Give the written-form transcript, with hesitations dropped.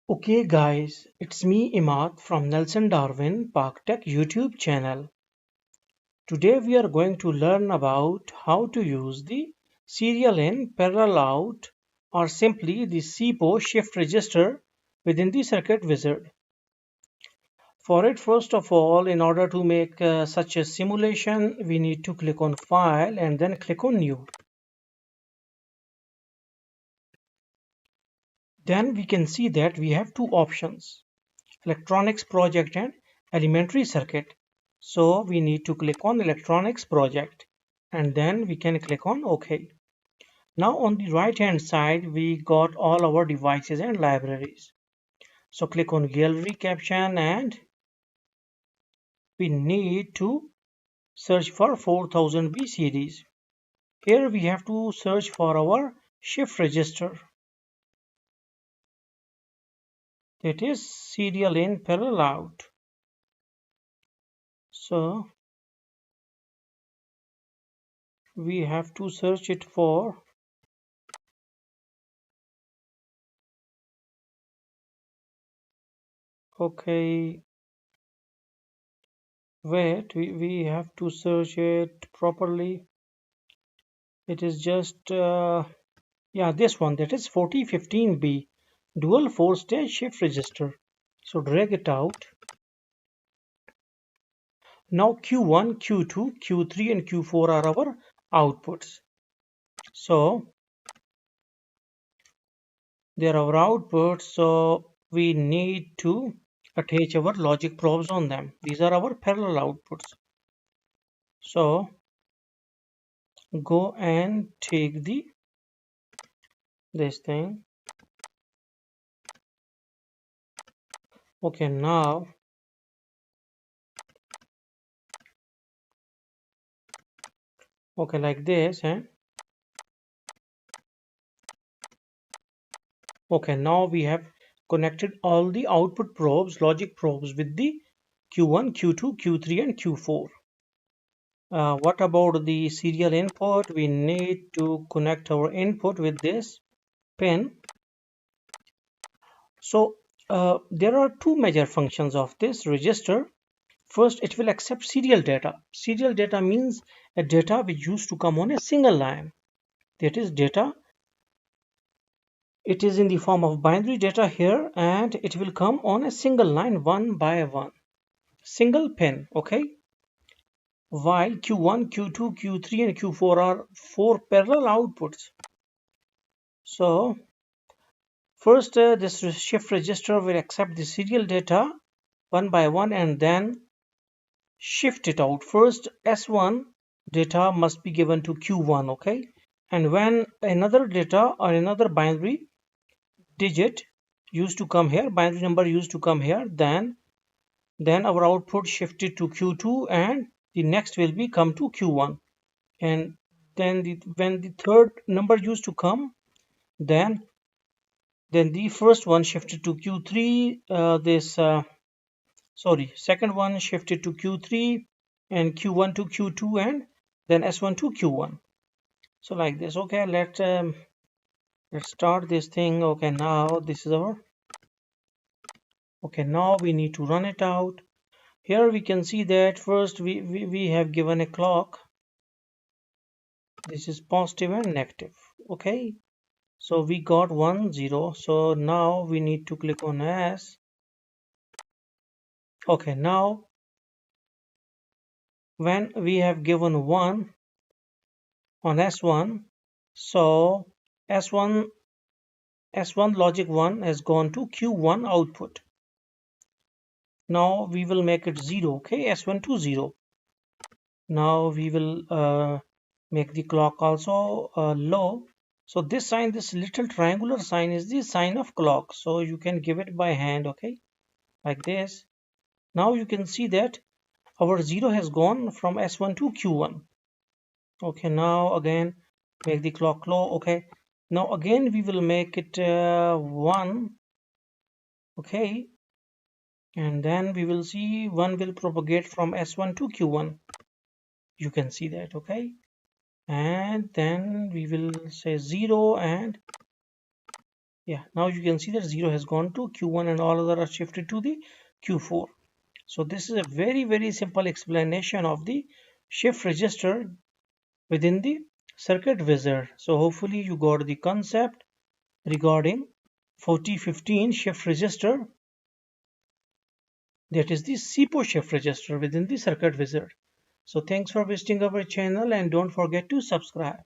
Okay guys, it's me Imad from Nelson Darwin Park Tech YouTube channel. Today we are going to learn about how to use the serial in, parallel out, or simply the SIPO shift register within the circuit wizard. For it, first of all, in order to make such a simulation, we need to click on File and then click on New. Then we can see that we have two options: electronics project and elementary circuit. So we need to click on electronics project and then we can click on OK. Now on the right hand side we got all our devices and libraries. So click on gallery caption and we need to search for 4000B series. Here we have to search for our shift register, that is serial in, parallel out. So we have to search it for okay. Wait, we have to search it properly. It is just yeah, this one, that is 4015B dual 4-stage shift register. So drag it out. Now Q1, Q2, Q3 and Q4 are our outputs. So they are our outputs, so we need to attach our logic probes on them. These are our parallel outputs. So go and take this thing. Okay, now okay, like this, okay, now we have connected all the output probes, logic probes, with the Q1, Q2, Q3 and Q4. What about the serial input? We need to connect our input with this pin. So there are two major functions of this register. First, it will accept serial data. Serial data means a data which used to come on a single line. That is data. It is in the form of binary data here and it will come on a single line, one by one, single pin. Okay, while Q1, Q2, Q3 and Q4 are four parallel outputs. So first this shift register will accept the serial data one by one and then shift it out. First S1 data must be given to Q1. Okay, and when another data or another binary digit used to come here, binary number used to come here, then our output shifted to Q2 and the next will be come to Q1, and then when the third number used to come, then the first one shifted to Q3, second one shifted to Q3 and Q1 to Q2 and then S1 to Q1. So like this. Okay, let's start this thing. Okay, now this is our okay, now we need to run it out. Here we can see that first we have given a clock. This is positive and negative. Okay, so we got 1 0. So now we need to click on S. Okay, now when we have given 1 on S1, so S1 logic 1 has gone to Q1 output. Now we will make it 0. Okay, S1 to 0. Now we will make the clock also low. So this sign, this little triangular sign, is the sign of clock. So you can give it by hand. Okay, like this. Now you can see that our 0 has gone from S1 to Q1. Okay, now again make the clock low. Okay, now again we will make it 1. Okay, and then we will see 1 will propagate from S1 to Q1. You can see that. Okay, and then we will say 0 and Yeah, now you can see that 0 has gone to Q1 and all other are shifted to the Q4. So this is a very simple explanation of the shift register within the circuit wizard. So hopefully you got the concept regarding 4015 shift register, that is the SIPO shift register within the circuit wizard. So thanks for visiting our channel and don't forget to subscribe.